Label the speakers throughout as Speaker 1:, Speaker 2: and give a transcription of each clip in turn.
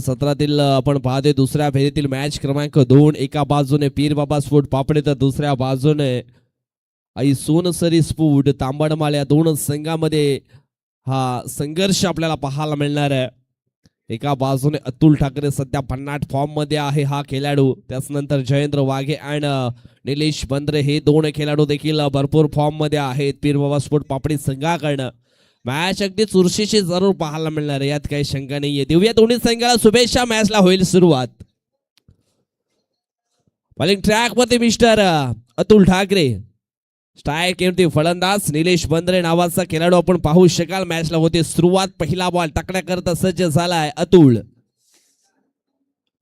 Speaker 1: सत्रातील आपण पाहतोय दुसऱ्या फेरीतील मॅच क्रमांक 2. एका बाजूने पीर बाबा स्पोर्ट पापडे तर दुसऱ्या बाजूने आई सोनसरी स्पोर्ट तांबडमाळ या दोन संघामध्ये हा संघर्ष आपल्याला पाहायला मिळणार आहे. एका बाजूने अतुल ठाकरे सध्या भन्नाट फॉर्म मध्ये आहे हा खेळाडू, त्याचनंतर जयेंद्र वाघे आणि निलेश बंद्रे हे दोन खेळाडू देखील भरपूर फॉर्म मध्ये आहेत पीर बाबा स्पोर्ट पापडी संघाकडनं. मॅच अगदी चुरशीशी जरूर पाहायला मिळणार आहे, यात काही शंका नाहीये. देऊया दोन्ही संघाला शुभेच्छा. मॅचला होईल सुरुवात. बॉलिंग ट्रॅक मध्ये मिस्टर अतुल ठाकरे, स्ट्राईक केवढी फलंदाज निलेश बंद्रे नावाचा खेळाडू आपण पाहू शकाल. मॅचला होते सुरुवात. पहिला बॉल टाकण्याकरता सज्ज झालाय अतुल.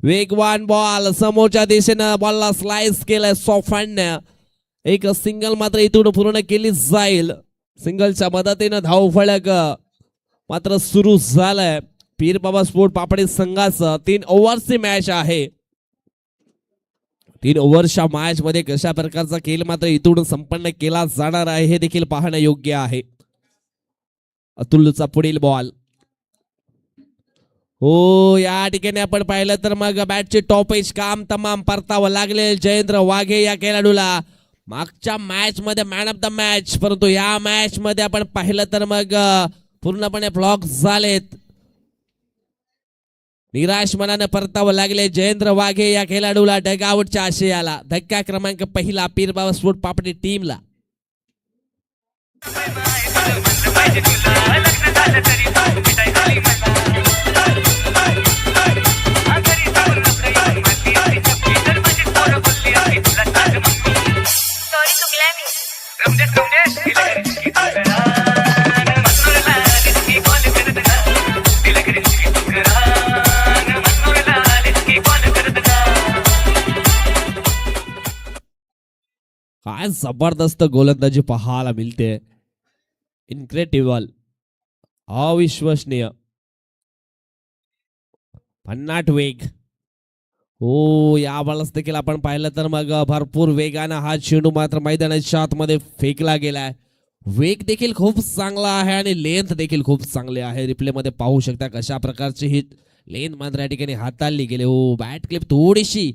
Speaker 1: वेगवान बॉल समोरच्या दिशेनं बॉलला स्लाइस केलाय सॉफ्टने. एक सिंगल मात्र इथून पूर्ण केली जाईल. सिंगलच्या मदतीनं धाव फलक मात्र सुरू झालाय पीर बाबा स्पोर्ट पापडी संघाचं. 3 ओव्हरची मॅच आहे. 3 ओव्हरच्या मॅच मध्ये कशा प्रकारचा खेळ मात्र इथून संपन्न केला जाणार आहे हे देखील पाहणं योग्य आहे. अतुलचा पुढील बॉल. हो, या ठिकाणी आपण पाहिलं तर मग बॅटचे टॉप एज काम तमाम परतावं लागले जयेंद्र वाघे या खेळाडूला. मागच्या मॅच मध्ये मॅन ऑफ द मॅच, परंतु या मॅच मध्ये आपण पाहिलं तर मग पूर्णपणे ब्लॉक झालेत. निराश मनाने परतावं लागले जयेंद्र वाघे या खेळाडूला डगआउटच्या आशयाला. धक्का क्रमांक पहिला पीर बाबा स्पोर्ट पापडी टीमला. काय जबरदस्त गोलंदाजी पाहायला मिळते. इनक्रेडिबल, अविश्वसनीय, भन्नाट वेग. हो, या बॉलच देखील आपण पाहिलं तर मग भरपूर वेगानं हा चेंडू मात्र मैदानाच्या आतमध्ये फेकला गेलाय. वेग देखील खूप चांगला आहे आणि लेंथ देखील खूप चांगली आहे. रिप्ले मध्ये पाहू शकता कशा प्रकारची ही लेंथ मात्र या ठिकाणी हाताळली गेली. हो, बॅट क्लिप थोडीशी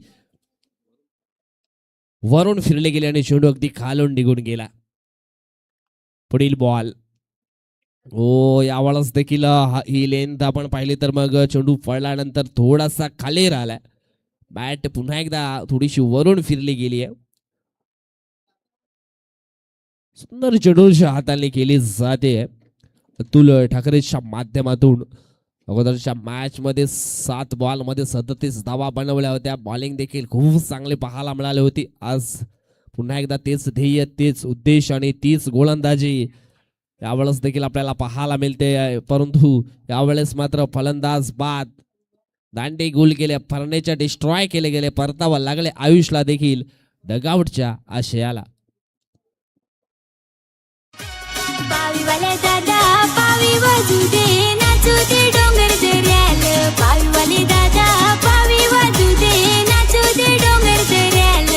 Speaker 1: वरून फिरले गेले आणि चेंडू अगदी खालून निघून गेला. पुढील बॉल. हो, यावेळेस देखील ही लेंथ आपण पाहिली तर मग चेंडू पडल्यानंतर थोडासा खाली राहिलाय. बॅट पुन्हा एकदा थोडीशी वरून फिरली गेली आहे. सुंदर चेंडूची हाताळणी केली जाते अतुल ठाकरेच्या माध्यमातून. अगोदरच्या मॅच मध्ये 7 बॉल मध्ये 37 धावा बनवल्या होत्या. बॉलिंग देखील खूप चांगली पाहायला मिळाली होती. आज पुन्हा एकदा तेच ध्येय, तेच उद्देश आणि तीच गोलंदाजी यावेळेस देखील आपल्याला पाहायला मिळते. परंतु यावेळेस मात्र फलंदाज बाद, दांडे गोल केले, फर्नेच्या डिस्ट्रॉय केले गेले, परतावा लागले आयुषला देखील डगआउटच्या आशयाला.
Speaker 2: पावीवाले दादा पावी वाजू दे, नाचू दे डोंगर दऱ्याल. पावीवाले दादा पावी वाजू दे, नाचू दे डोंगर दऱ्याल.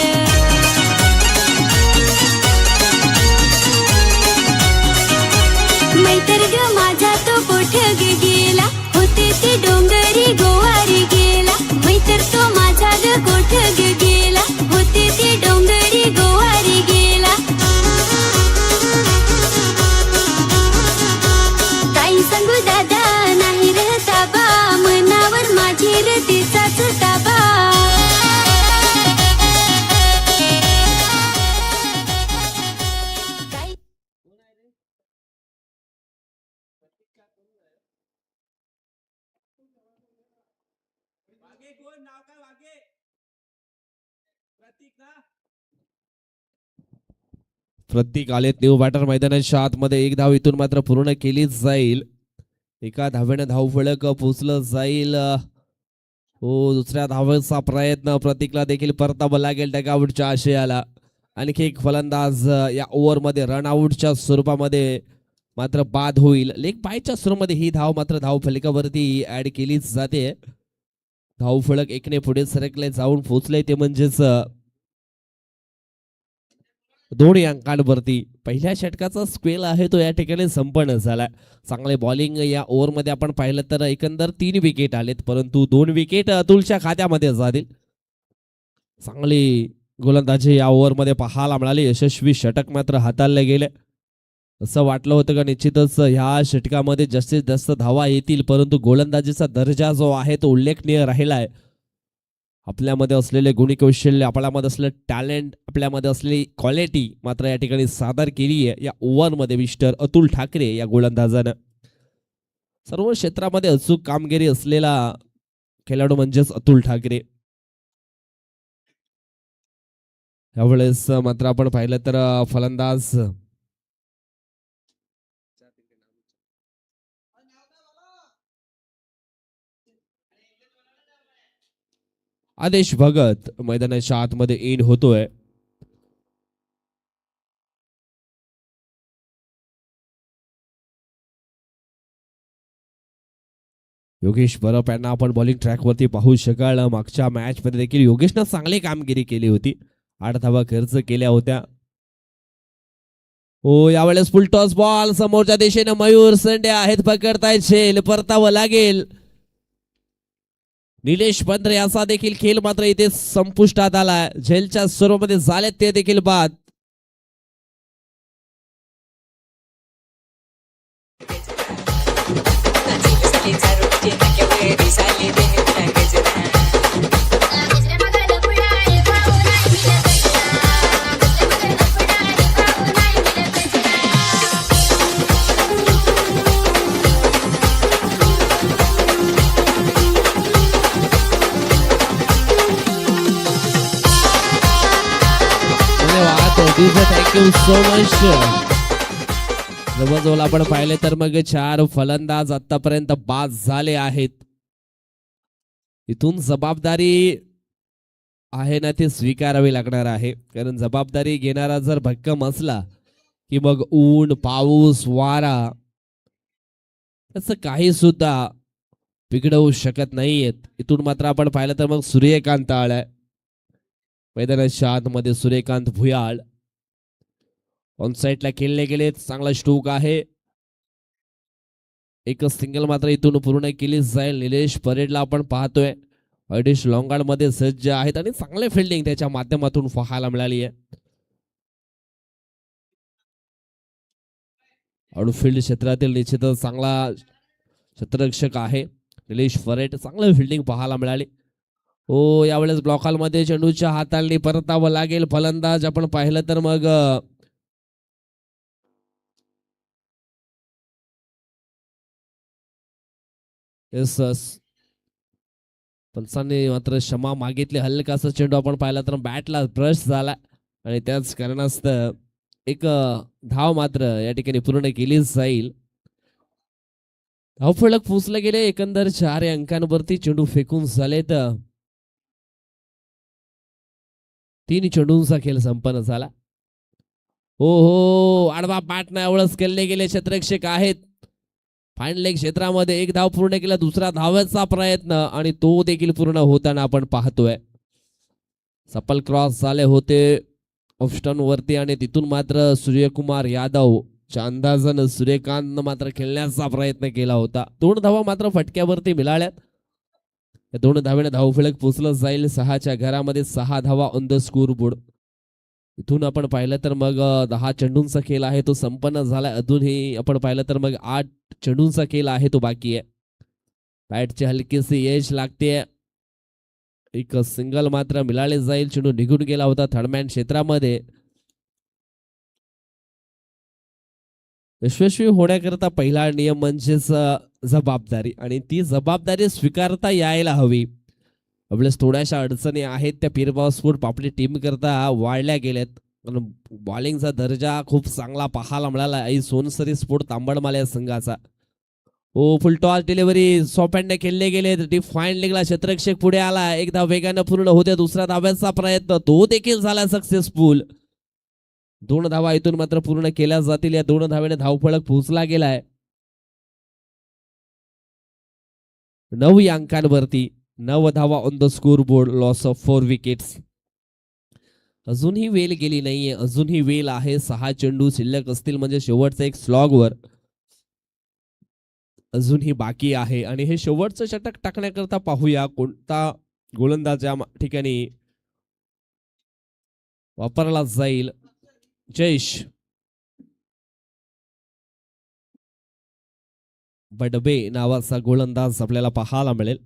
Speaker 2: मैतर ग माझा तो कोठ ग गेला, होते ते डोंगरी गोवारी गेला. मैतर तो माझा ग कोठ ग गेला, होते ते डोंगरी गोवारी गेला. सांगू दादा नाही रहता बा, मनावर माझी रतीचाच ताबा.
Speaker 1: प्रत्येक आलेत न्यू बॅटर मैदानाच्या आतमध्ये. 1 धाव इथून मात्र पूर्ण केली जाईल. एका धावेनं धावफलक पोचलं जाईल. हो, दुसऱ्या धावेचा प्रयत्न प्रतीकला देखील परतावं लागेल डगआउटच्या आशयाला. आणखी एक फलंदाज या ओव्हरमध्ये रनआउटच्या स्वरूपामध्ये मात्र बाद होईल. लेग बायच्या स्वरूपामध्ये ही धाव मात्र धावफलकावरती ऍड केली जाते. धावफलक 1ने पुढे सरकले जाऊन पोचले ते म्हणजेच दोन्ही अंकांवरती पहिल्या षटकाचा स्पेल आहे तो या ठिकाणी संपन्न झाला. चांगले बॉलिंग या ओव्हरमध्ये आपण पाहिलं तर एकंदर 3 विकेट आलेत, परंतु 2 विकेट अतुलच्या खात्यामध्ये जातील. चांगली गोलंदाजी या ओव्हरमध्ये पाहायला मिळाली. यशस्वी षटक मात्र हाताळले गेले. असं वाटलं होतं का निश्चितच ह्या षटकामध्ये जास्तीत जास्त धावा येतील, परंतु गोलंदाजीचा दर्जा जो आहे तो उल्लेखनीय राहिला आहे. आपल्यामध्ये असलेले गुणी कौशल्य, आपल्यामध्ये असलेलं टॅलेंट, आपल्यामध्ये असलेली क्वालिटी मात्र या ठिकाणी सादर केली आहे या ओव्हरमध्ये मिस्टर अतुल ठाकरे या गोलंदाजानं. सर्व क्षेत्रामध्ये अचूक कामगिरी असलेला खेळाडू म्हणजेच अतुल ठाकरे. यावेळेस मात्र आपण पाहिलं तर फलंदाज आदेश भगत मैदानाच्या आतमध्ये इन होतोय. योगेश बरप यांना आपण बॉलिंग ट्रॅकवरती पाहू शकाल. मागच्या मॅच मध्ये देखील योगेशनं चांगली कामगिरी केली होती. 8 धावा खर्च केल्या होत्या. हो, यावेळेस फुल टॉस बॉल समोरच्या दिशेने मयूर संडे आहेत, पकडतायत झेल, परतावं लागेल. निलेश पंधरे असा देखील खेळ मात्र इथे संपुष्टात आला. झेलच्या स्वरूपामध्ये झालेत ते देखील बाद. Thank you so much. जवळजवळ आपण पाहिले तर मग 4 फलंदाज आतापर्यंत बाद झाले आहेत. इथून जबाबदारी आहे ना ती स्वीकारावी लागणार आहे, कारण जबाबदारी घेणारा जर भक्कम असला की मग ऊन, पाऊस, वारा असं काही सुद्धा बिघडवू शकत नाहीयेत. इथून मात्र आपण पाहिलं तर मग सूर्यकांत आळाय मैदानाच्या आतमध्ये. सूर्यकांत भुयाळ ऑन साईडला खेळले गेले. चांगला स्ट्रोक आहे. एक सिंगल मात्र इथून पूर्ण केली जाईल. निलेश परेडला आपण पाहतोय अडीश लॉंगार्ड मध्ये सज्ज आहेत आणि चांगले फिल्डिंग त्याच्या माध्यमातून पाहायला मिळाली आहे. आउटफील्ड क्षेत्रातील निश्चितच चांगला क्षेत्ररक्षक आहे निलेश परेड. चांगलं फिल्डिंग पाहायला मिळाली. हो, यावेळेस ब्लॉक हॉल मध्ये चेंडूच्या हाताळणी परतावं लागेल. फलंदाज आपण पाहिलं तर मग पंचांनी मात्र क्षमा मागितली. हलकासा चेंडू आपण पाहिला तर बॅटला ब्रश झाला आणि त्याच कारणास्तव एक धाव मात्र या ठिकाणी पूर्ण केली जाईल. धावफलक पुसले गेले. एकंदर 4 अंकांवरती चेंडू फेकून झालेत. 3 चेंडूंचा खेळ संपन्न झाला. हो, आडवा पाठ नाही एवढंच केले गेले. क्षेत्ररक्षक आहेत. फाईन लेग क्षेत्रामध्ये 1 धाव पूर्ण केला. दुसरा धावाचा प्रयत्न आणि तो देखील पूर्ण होताना आपण पाहतोय. सफल क्रॉस झाले होते ऑफस्टन वरती आणि तिथून मात्र सूर्यकुमार यादव च्या अंदाजानं सूर्यकांत मात्र खेळण्याचा प्रयत्न केला होता. 2 धावा मात्र फटक्यावरती मिळाल्यात. या 2 धावेने धावफलक पोचलं जाईल. 6च्या घरामध्ये 6 धावा ऑन द स्कोर बोर्ड. इथून आपण पाहिलं तर मग 10 चेंडूंचा खेळ आहे तो संपन्न झाला. अजूनही आपण पाहिलं तर मग 8 चेंडूंचा खेळ आहे तो बाकी आहे. बॅटची हलकीशी एज लागते. एक सिंगल मात्र मिळाले जाईल. चेंडू निघून गेला होता थर्डमॅन क्षेत्रामध्ये. यशस्वी होण्याकरता पहिला नियम म्हणजेच जबाबदारी आणि ती जबाबदारी स्वीकारता यायला हवी. आपल्यास थोड्याशा अडचणी आहेत त्या पीरबाव स्पोर्ट आपली टीम करता वाढल्या गेल्यात. बॉलिंगचा दर्जा खूप चांगला पाहायला मिळाला आई सोनसरी स्पोर्ट तांबडमाल या संघाचा. हो, फुल टॉस डिलिव्हरी सॉफ्टहँडने खेळले गेले. डीप फाईन लेगला क्षेत्ररक्षक पुढे आला. 1 धाव वेगानं पूर्ण होते. दुसरा धाव्याचा प्रयत्न तो देखील झाला सक्सेसफुल. 2 धावा इथून मात्र पूर्ण केल्या जातील. या 2 धावेने धावफलक पोहोचला गेलाय 9 अंकांवरती. 9 धावा on the score board. Loss of 4 wickets. अजूनही वेल गेली नाहीये, अजूनही वेल आहे. 6 चेंडू शिल्लक असतील म्हणजे शेवटचा एक स्लॉगवर अजूनही बाकी आहे आणि हे शेवटचं षटक टाकण्याकरता पाहूया कोणता गोलंदाज या ठिकाणी वापरला जाईल. जयेश बडबे नावाचा गोलंदाज आपल्याला पाहायला मिळेल.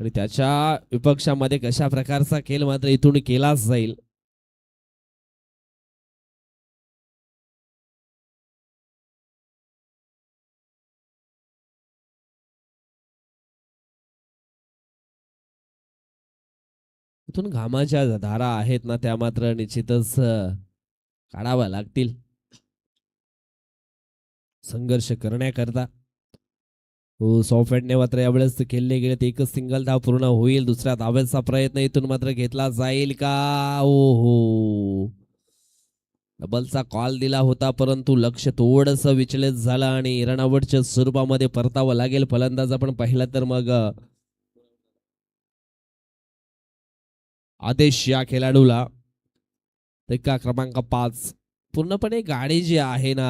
Speaker 1: आणि त्याच्या विपक्षामध्ये कशा प्रकारचा खेळ मात्र इथून केलाच जाईल. इथून घामाच्या धारा आहेत ना त्या मात्र निश्चितच काढाव्या लागतील संघर्ष करण्याकरता. हो सॉफ्टने मात्र यावेळेस खेळले गेले तर एकच सिंगल धाव पूर्ण होईल. दुसऱ्या धावेचा प्रयत्न इथून मात्र घेतला जाईल का? हो डबलचा कॉल दिला होता परंतु लक्ष थोडस विचलित झालं आणि रनआउटच्या स्वरूपामध्ये परतावं लागेल. फलंदाज आपण पाहिला तर मग आदेश या खेळाडूला का क्रमांक 5 पूर्णपणे गाडी जी आहे ना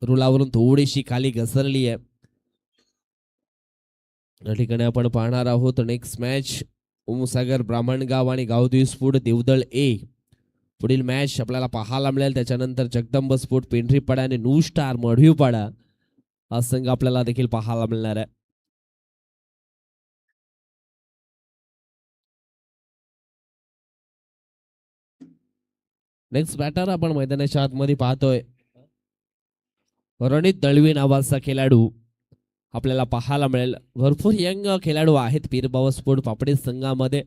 Speaker 1: रुलावरून थोडीशी खाली घसरली आहे. या ठिकाणी आपण पाहणार आहोत नेक्स्ट मॅच ओमसागर ब्राह्मणगाव आणि गावदेवी स्फोट देवदळ ए. पुढील मॅच आपल्याला पाहायला मिळेल. त्याच्यानंतर जगदंब स्फोट पेंढरीपाडा आणि न्यू स्टार मढवीपाडा हा संघ आपल्याला देखील पाहायला मिळणार आहे. नेक्स्ट बॅटर आपण मैदानाच्या आतमध्ये पाहतोय रणित दळवी नावाचा खेळाडू आपल्याला पाहायला मिळेल. भरपूर यंग खेळाडू आहेत पीरबावा स्पोर्ट पापडी संघामध्ये.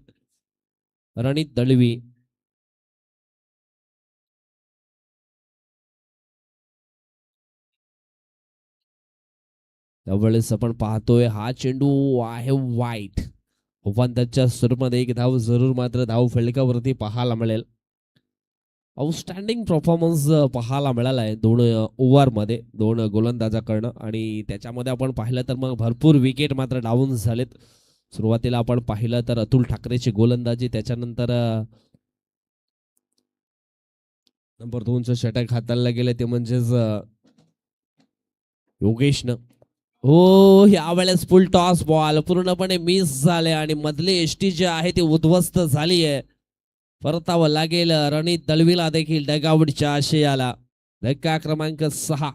Speaker 1: रणित दळवी त्यावेळेस आपण पाहतोय हा चेंडू आहे वाईट. उपांत्याच्या स्वरूपामध्ये एक धाव जरूर मात्र धाव फलकावरती पाहायला मिळेल. आउटस्टँडिंग परफॉर्मन्स पाहायला मिळाला आहे 2 ओव्हरमध्ये 2 गोलंदाजाकडनं आणि त्याच्यामध्ये आपण पाहिलं तर मग भरपूर विकेट मात्र डाऊन झालेत. सुरुवातीला आपण पाहिलं तर अतुल ठाकरेची गोलंदाजी त्याच्यानंतर नंबर 2चं षटक हाताळलं गेलं ते म्हणजेच योगेशनं. हो यावेळेस फुल टॉस बॉल पूर्णपणे मिस झाले आणि मधली एसटी जी आहे ती उद्ध्वस्त झाली आहे. परतावं लागेल रणित दळवीला देखील डगआउटच्या आशयाला. धक्का क्रमांक 6.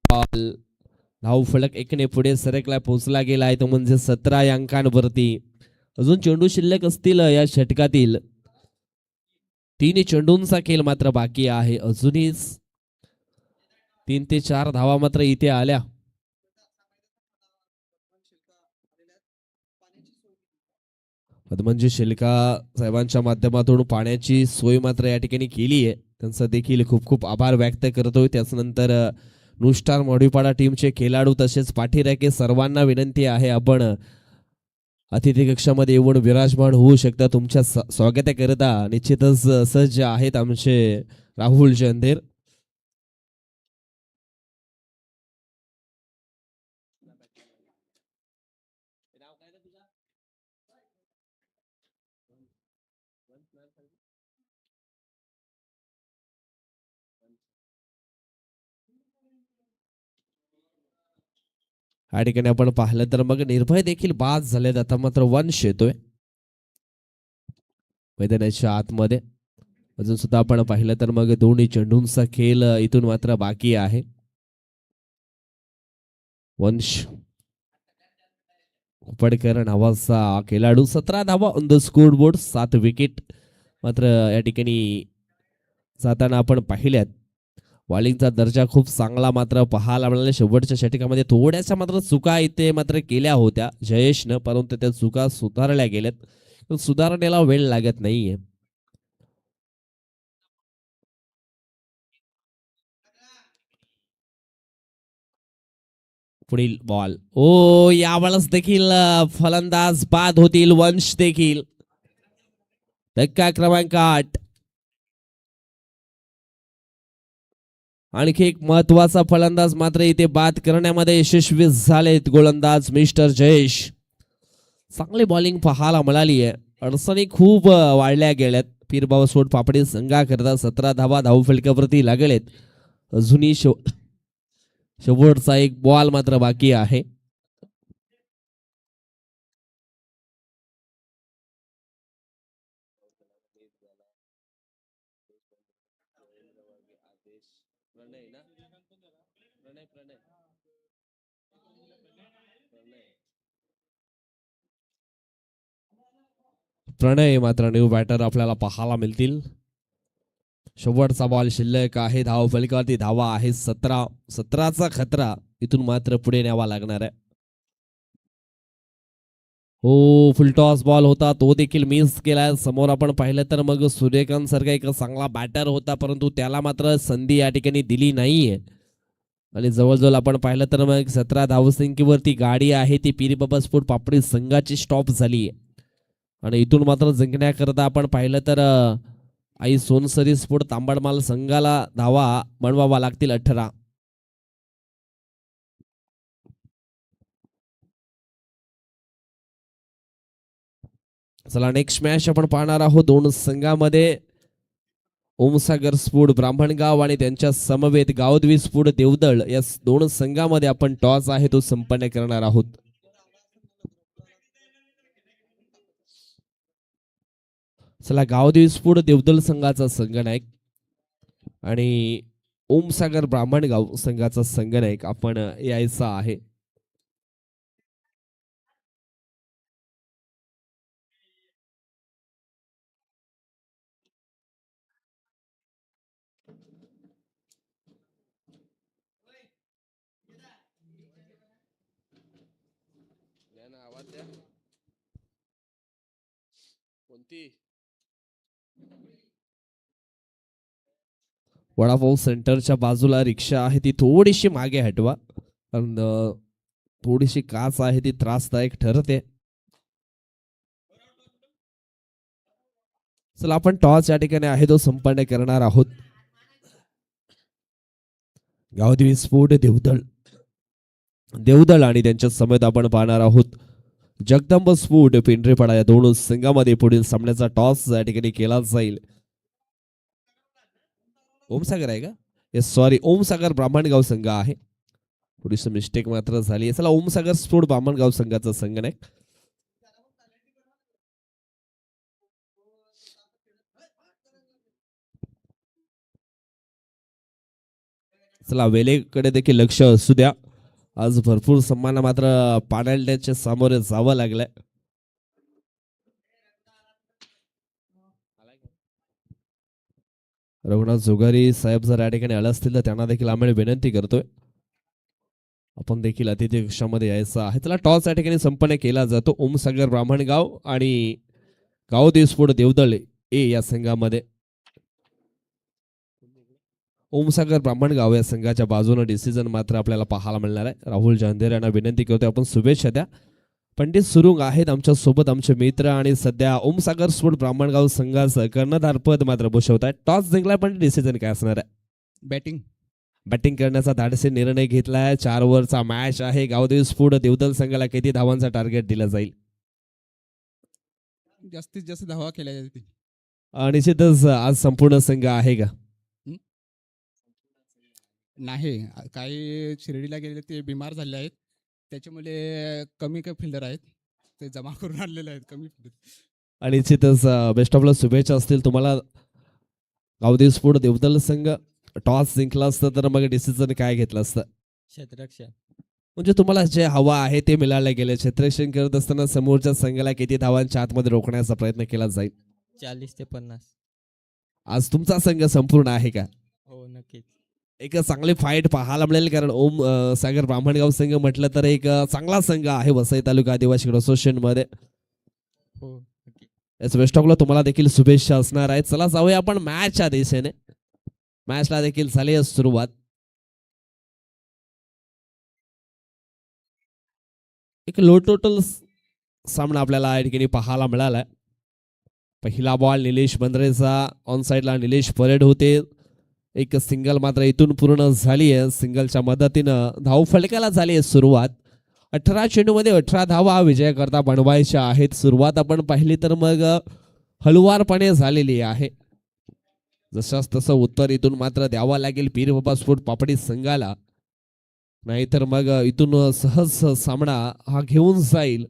Speaker 1: बॉल. धाव फलक एकने पुढे सरकला पोहोचला गेलाय तो म्हणजे 17 या अंकांवरती. अजून चेंडू शिल्लक असतील या षटकातील. 3 चेंडूंचा खेळ मात्र बाकी आहे. अजूनही 3 ते 4 धावा मात्र इथे आल्या. म्हणजे शिल्का साहेबांच्या माध्यमातून पाण्याची सोय मात्र या ठिकाणी केली आहे. त्यांचा देखील खूप खूप आभार व्यक्त करतोय. त्याच्यानंतर नुस्टार मॉडीपाडा टीमचे खेळाडू तसेच पाठीराखे सर्वांना विनंती आहे आपण अतिथी कक्षामध्ये येऊन विराजमान होऊ शकता. तुमच्या स्वागताकरिता निश्चितच सज्ज आहेत आमचे राहुल चंदेर. या ठिकाणी आपण पाहिलं तर मग निर्भय देखील बाद झालेत. आता मात्र वंश येतोय मैदानाच्या आतमध्ये. अजून सुद्धा आपण पाहिलं तर मग दोन्ही चेंडूंचा खेळ इथून मात्र बाकी आहे. वंश उपडकर नावाचा खेळाडू 17 धावा on the score board, 7 wicket मात्र या ठिकाणी जाताना आपण पाहिल्यात. बॉलिंगचा दर्जा खूप चांगला मात्र पाहायला मिळाला. शेवटच्या षटकामध्ये थोड्याशा मात्र चुका इथे मात्र केल्या होत्या जयेशनं, परंतु त्या चुका सुधारल्या गेल्यात. सुधारण्याला वेळ लागत नाहीये. पुढील बॉल ओ यावेळेस देखील फलंदाज बाद होतील. वंश देखील धक्का क्रमांक 8. आणखी एक महत्वाचा फलंदाज मात्र इथे बाद करण्यामध्ये यशस्वी झालेत. गोलंदाज मिस्टर जयेश. चांगली बॉलिंग पाहायला मिळाली आहे. अडचणी खूप वाढल्या गेल्यात. पीरबाबा सोड पापडी संघाकरता 17 धावा धाव फलकावरती लागलेत. अजूनही शेवटचा एक बॉल मात्र बाकी आहे. प्रणय मात्र न्यू बॅटर आपल्याला पाहायला मिळतील. शेवटचा बॉल शिल्लक आहे. धाव फलकावरती धावा आहे 17. 17चा खतरा इथून मात्र पुढे न्यावा लागणार आहे. हो फुलटॉस बॉल होता तो देखील मिस केलाय. समोर आपण पाहिलं तर मग सूर्यकांत सारखा एक चांगला बॅटर होता, परंतु त्याला मात्र संधी या ठिकाणी दिली नाहीये. आणि जवळजवळ आपण पाहिलं तर मग 17 धावसंख्येवरती गाडी आहे ती पीरबाबा स्पोर्ट पापडी संघाची स्टॉप झाली. आणि इथून मात्र जिंकण्याकरता आपण पाहिलं तर आई सोनसरी स्पोर्ट तांबडमाल संघाला धावा बनवावा लागतील 18. चला नेक्स्ट मॅच आपण पाहणार आहोत. दोन संघामध्ये ओमसागर स्पोर्ट ब्राह्मणगाव आणि त्यांच्या समवेत गावद्वी स्पोर्ट देवदळ या दोन संघामध्ये आपण टॉस आहे तो संपन्न करणार आहोत. चला गावदेवी स्फोट देवदल संघाचा संघनायक आणि ओमसागर ब्राह्मणगाव संघाचा संघनायक आपण यायचा आहे. वडापाव सेंटरच्या बाजूला रिक्षा आहे ती थोडीशी मागे हटवा, कारण थोडीशी काच आहे ती त्रासदायक ठरते. चला आपण टॉस या ठिकाणी आहे तो संपन्न करणार आहोत. गावदेवी स्फोट देवदळ आणि त्यांच्या समेत आपण पाहणार आहोत जगदंब स्फोट पिंपरीपाडा. या दोन संघामध्ये पुढील सामन्याचा टॉस या ठिकाणी केला जाईल. ओमसागर आहे का? येस सॉरी, ओमसागर ब्राह्मणगाव संघ आहे. थोडीशी मिस्टेक मात्र झाली. चला ओमसागर स्फोट ब्राह्मणगाव संघाचा संघनायक चला वेलेकडे देखील लक्ष असू द्या. आज भरपूर सम्मान मात्र पाण्याच्या सामोरे जावं लागलंय. रघुनाथ जोगारी साहेब जर या ठिकाणी आले असतील तर त्यांना देखील आम्ही विनंती करतोय आपण देखील अतिथी कक्षामध्ये यायचं आहे. चला टॉस या ठिकाणी संपन्न केला जातो. ओमसागर ब्राह्मणगाव आणि गावदेव स्पोर्ट देवदळ ए या संघामध्ये. ओमसागर ब्राह्मणगाव या संघाच्या बाजूने डिसिजन मात्र आपल्याला पाहायला मिळणार आहे. राहुल जांधेर यांना विनंती करतोय आपण शुभेच्छा द्या. पंडित सुरुंग आहेत आमच्या सोबत आमचे मित्र आणि सध्या ओमसागर स्पोर्ट ब्राह्मणगाव संघाचं कर्णधार पद मात्र भूषवत आहे. टॉस जिंकलाय पण डिसिजन काय असणार आहे? बॅटिंग करण्याचा धाडसी निर्णय घेतलाय. 4 ओव्हरचा मॅच आहे. गावदेव स्पोर्ट देवदल संघाला किती धावांचा टार्गेट दिला जाईल?
Speaker 3: जास्तीत जास्त धावा केल्या जातील.
Speaker 1: निश्चितच आज संपूर्ण संघ आहे का?
Speaker 3: नाही, काही शिर्डीला गेलेले ते बिमार झाले आहेत, त्याच्यामुळे कमी फिल्डर आहेत, ते जमा करून आणलेले आहेत कमी फिल्डर.
Speaker 1: आणि निश्चितच बेस्ट ऑफ लक, शुभेच्छा असतील तुम्हाला. गावदेव स्पोर्ट देवदल संघ टॉस जिंकला असतं तर मग डिसिजन काय घेतलं असतं?
Speaker 4: क्षेत्ररक्षण.
Speaker 1: म्हणजे तुम्हाला जे हवा आहे ते मिळाले गेले. क्षेत्ररक्षण करत असताना समोरच्या संघाला किती धावांच्या आतमध्ये रोखण्याचा प्रयत्न केला जाईल?
Speaker 4: 40 ते 50.
Speaker 1: आज तुमचा संघ संपूर्ण आहे का?
Speaker 4: हो नक्कीच.
Speaker 1: एक चांगली फाईट पाहायला मिळेल कारण ओम सागर ब्राह्मणगाव संघ म्हटलं तर एक चांगला संघ आहे वसई तालुका आदिवासी असोसिएशन मध्ये.
Speaker 4: हो नक्की.
Speaker 1: याच बेस्ट ऑफ लक, तुम्हाला देखील शुभेच्छा असणार आहेत. चला जाऊया आपण मॅचच्या दिशेने. मॅचला देखील झाली आहे सुरुवात. एक लो टोटल सामना आपल्याला या ठिकाणी पाहायला मिळालाय. पहिला बॉल निलेश बंद्रेचा, ऑन साइडला निलेश परेड होते. एक सिंगल मात्र इथून पूर्ण झाली आहे. सिंगलच्या मदतीनं धाव फलकाला झाली आहे सुरुवात. 18 चेंडूमध्ये 18 धावा विजयाकरता बनवायच्या आहेत. सुरुवात आपण पाहिली तर मग हलवारपणे झालेली आहे. जशास तसं उत्तर इथून मात्र द्यावं लागेल पीर बाबा स्पोर्ट पापडी संघाला, नाहीतर मग इथून सहज सामना हा घेऊन जाईल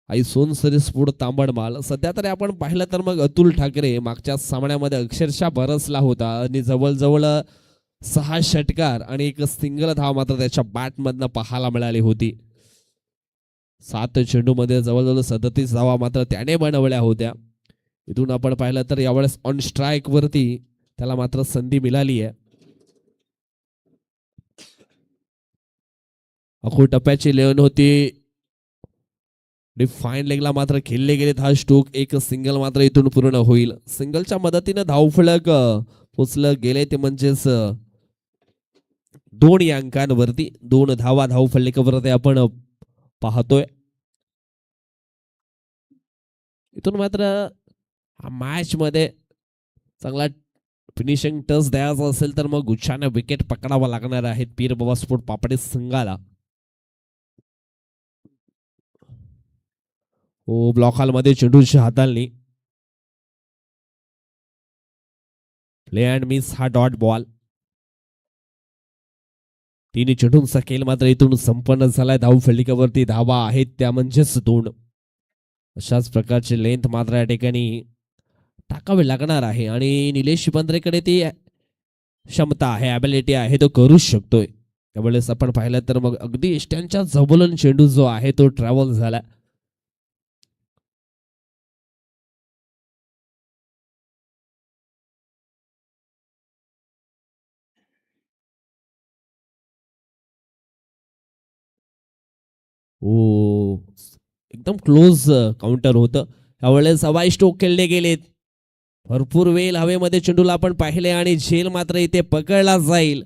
Speaker 1: आई सोनसरी स्पोर्ट तांबडमाल. सध्या तरी आपण पाहिलं तर मग अतुल ठाकरे मागच्या सामन्यामध्ये अक्षरशः बरसला होता आणि जवळजवळ 6 षटकार आणि एक सिंगल धाव मात्र त्याच्या बॅटमधनं पाहायला मिळाली होती. 7 चेंडूमध्ये जवळजवळ 37 धावा मात्र त्याने बनवल्या होत्या. इथून आपण पाहिलं तर यावेळेस ऑन स्ट्राईक वरती त्याला मात्र संधी मिळाली आहे. अखो टप्प्याची लेन होती. डिफाईन लेगला मात्र खेळले गेले 10 स्ट्रोक. एक सिंगल मात्र इथून पूर्ण होईल. सिंगलच्या मदतीने धावफलक पोचलं गेले ते म्हणजेच 2 अंकांवरती 2 धावा धावफलकावरती आपण पाहतोय. इथून मात्र मॅच मध्ये चांगला फिनिशिंग टच द्यायचा असेल तर मग गुच्छाने विकेट पकडावा लागणार आहेत पीर बाबा स्पोर्ट पापडी संघाला. हो, ब्लॉक हॉल मध्ये चेंडूची हाताळणी, प्ले अँड मिस हा डॉट बॉल. 3 चेंडूंचा खेळ मात्र इथून संपन्न झालाय. धाव फलकावरती धावा आहेत त्या म्हणजेच 2. अशाच प्रकारची लेंथ मात्र या ठिकाणी टाकावी लागणार आहे आणि निलेश बंद्रेकडे ती क्षमता आहे, ॲबिलिटी आहे, तो करू शकतोय. त्यावेळेस आपण पाहिलं तर मग अगदी इष्टांच्या जवळून चेंडू जो आहे तो ट्रॅव्हल झाला. ओ, एकदम क्लोज काउंटर होतं. यावेळेस हवाई स्ट्रोक खेळले गेलेत. भरपूर वेळ हवेमध्ये चेंडूला आपण पाहिले आणि झेल मात्र इथे पकडला जाईल.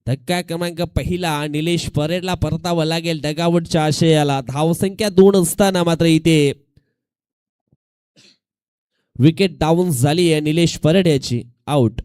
Speaker 1: धक्का क्रमांक पहिला निलेश परेडला परतावं लागेल डगावटच्या आशयाला. धावसंख्या 2 असताना मात्र इथे विकेट डाऊन झाली आहे निलेश परेड याची. आउट.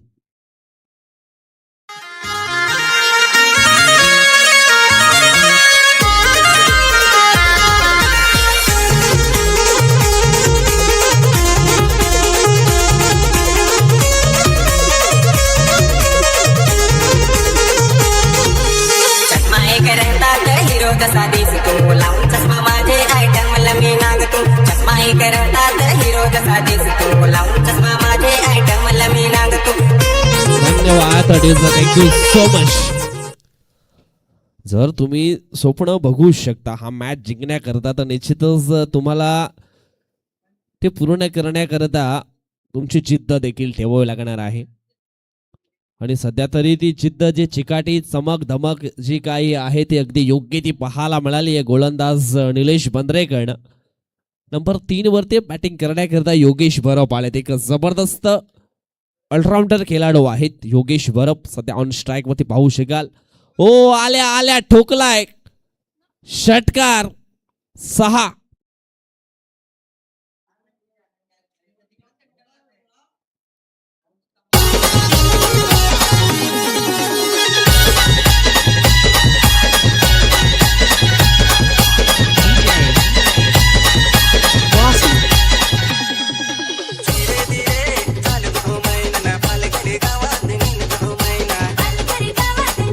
Speaker 5: कसा दिसतो लावून चष्मा माझे आयटमला मी नागतो. चष्मा एक रटात हिरो कसा दिसतो लावून चष्मा माझे आयटमला मी नागतो.
Speaker 1: धन्यवाद थँक्यू सो मच. जर तुम्ही स्वप्न बघू शकता हा मॅच जिंकण्याकरता तर निश्चितच तुम्हाला ते पूर्ण करण्याकरता तुमची जिद्द देखील ठेवावी लागणार आहे. आणि सध्या तरी ती जिद्द जी चिकाटी चमक धमक जी काही आहे ती अगदी योग्य ती पाहायला मिळाली आहे गोलंदाज निलेश बंद्रेकडनं. नंबर 3 वरती बॅटिंग करण्याकरता योगेश बरप आलेत. एक जबरदस्त ऑलराऊंडर खेळाडू आहेत योगेश बरप. सध्या ऑन स्ट्राईक वरती पाहू शकाल. ओ आल्या आल्या ठोकलाय षटकार 6.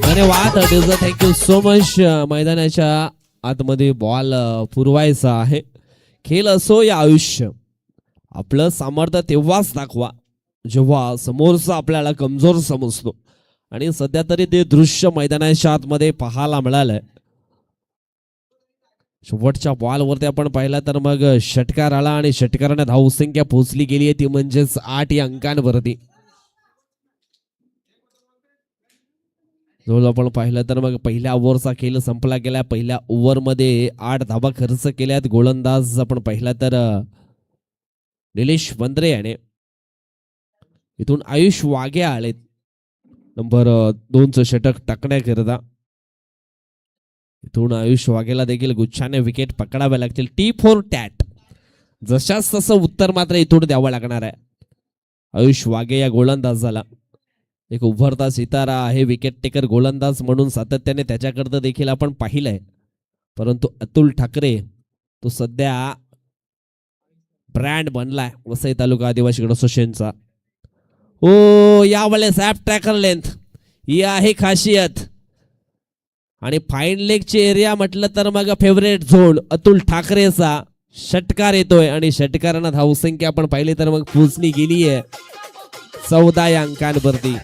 Speaker 1: धन्यवाद थँक्यू सो मच. मैदानाच्या आतमध्ये बॉल पुरवायचा आहे. खेळ असो या आयुष्य आपलं सामर्थ्य तेव्हाच दाखवा जेव्हा समोरचा आपल्याला कमजोर समजतो. आणि सध्या तरी ते दृश्य मैदानाच्या आतमध्ये पाहायला मिळालंय. शेवटच्या बॉलवरती आपण पाहिलं तर मग षटकार आला आणि षटकाराने धावसंख्या पोहोचली गेली आहे ती म्हणजेच 8 या अंकांवरती. जवळ आपण पाहिलं तर मग पहिल्या ओव्हरचा खेळ संपला गेला. पहिल्या ओव्हरमध्ये 8 धावा खर्च केल्यात. गोलंदाज आपण पाहिला तर निलेश बंद्रे याने. इथून आयुष वाघे आलेत नंबर 2चं षटक टाकण्याकरता. इथून आयुष वाघेला देखील गुच्छाने विकेट पकडाव्या लागतील. टी फॉर टॅट जशाच तसं उत्तर मात्र इथून द्यावं लागणार आहे आयुष वाघे या गोलंदाजाला. एक उभरता सितारा आहे विकेट टेकर गोलंदाज म्हणून सातत्याने त्याच्याकरता देखील आपण पाहिलंय. परंतु अतुल ठाकरे तो सध्या ब्रँड बनलाय वसई तालुका आदिवासी क्रिकेट असोसिएशनचा. ओ यावेळेस ॲप ट्रॅकर लेंथ ही आहे खासियत. आणि फाईन लेगचे एरिया म्हटलं तर मग फेवरेट झोन अतुल ठाकरेचा. षटकार येतोय आणि षटकारांना धावसंख्या आपण पाहिली तर मग पोचली गेली आहे 14 या अंकांवरती.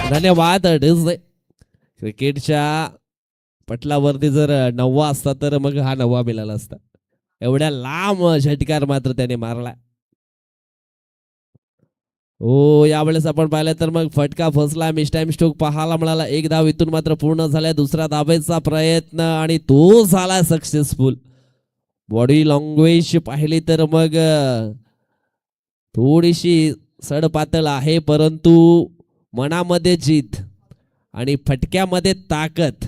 Speaker 1: धन्यवाद. क्रिकेटच्या पटलावरती जर 9 असता तर मग हा 9 मिळाला असता. एवढ्या लांब षटकार मात्र त्याने मारला. ओ यावेळेस आपण पाहिलं तर मग फटका फसला. मिस टाइम स्ट्रोक पाहायला मिळाला. 1 धाव इथून मात्र पूर्ण झालाय. दुसरा धावेचा प्रयत्न आणि तो झाला सक्सेसफुल. बॉडी लँग्वेज पाहिली तर मग थोडीशी सडपातळ आहे परंतु मनामध्ये जीत आणि फटक्यामध्ये ताकद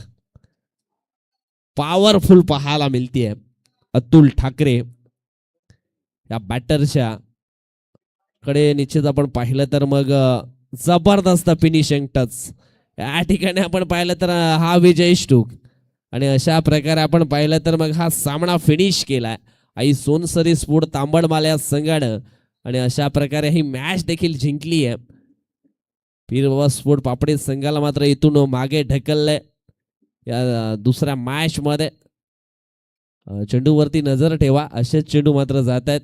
Speaker 1: पॉवरफुल पाहायला मिळते अतुल ठाकरे या बॅटरच्या कडे. निश्चित आपण पाहिलं तर मग जबरदस्त फिनिशिंग टच या ठिकाणी आपण पाहिलं तर हा विजय स्टोक. आणि अशा प्रकारे आपण पाहिलं तर मग हा सामना फिनिश केलाय आई सोनसरी स्पोर्ट तांबडमाल्या संघानं. आणि अशा प्रकारे ही मॅच देखील जिंकली आहे. पीर बाबा स्पोर्ट पापडी संघाला मात्र इथून मागे ढकललंय या दुसऱ्या मॅच मध्ये. चेंडूवरती नजर ठेवा असेच चेंडू मात्र जात आहेत.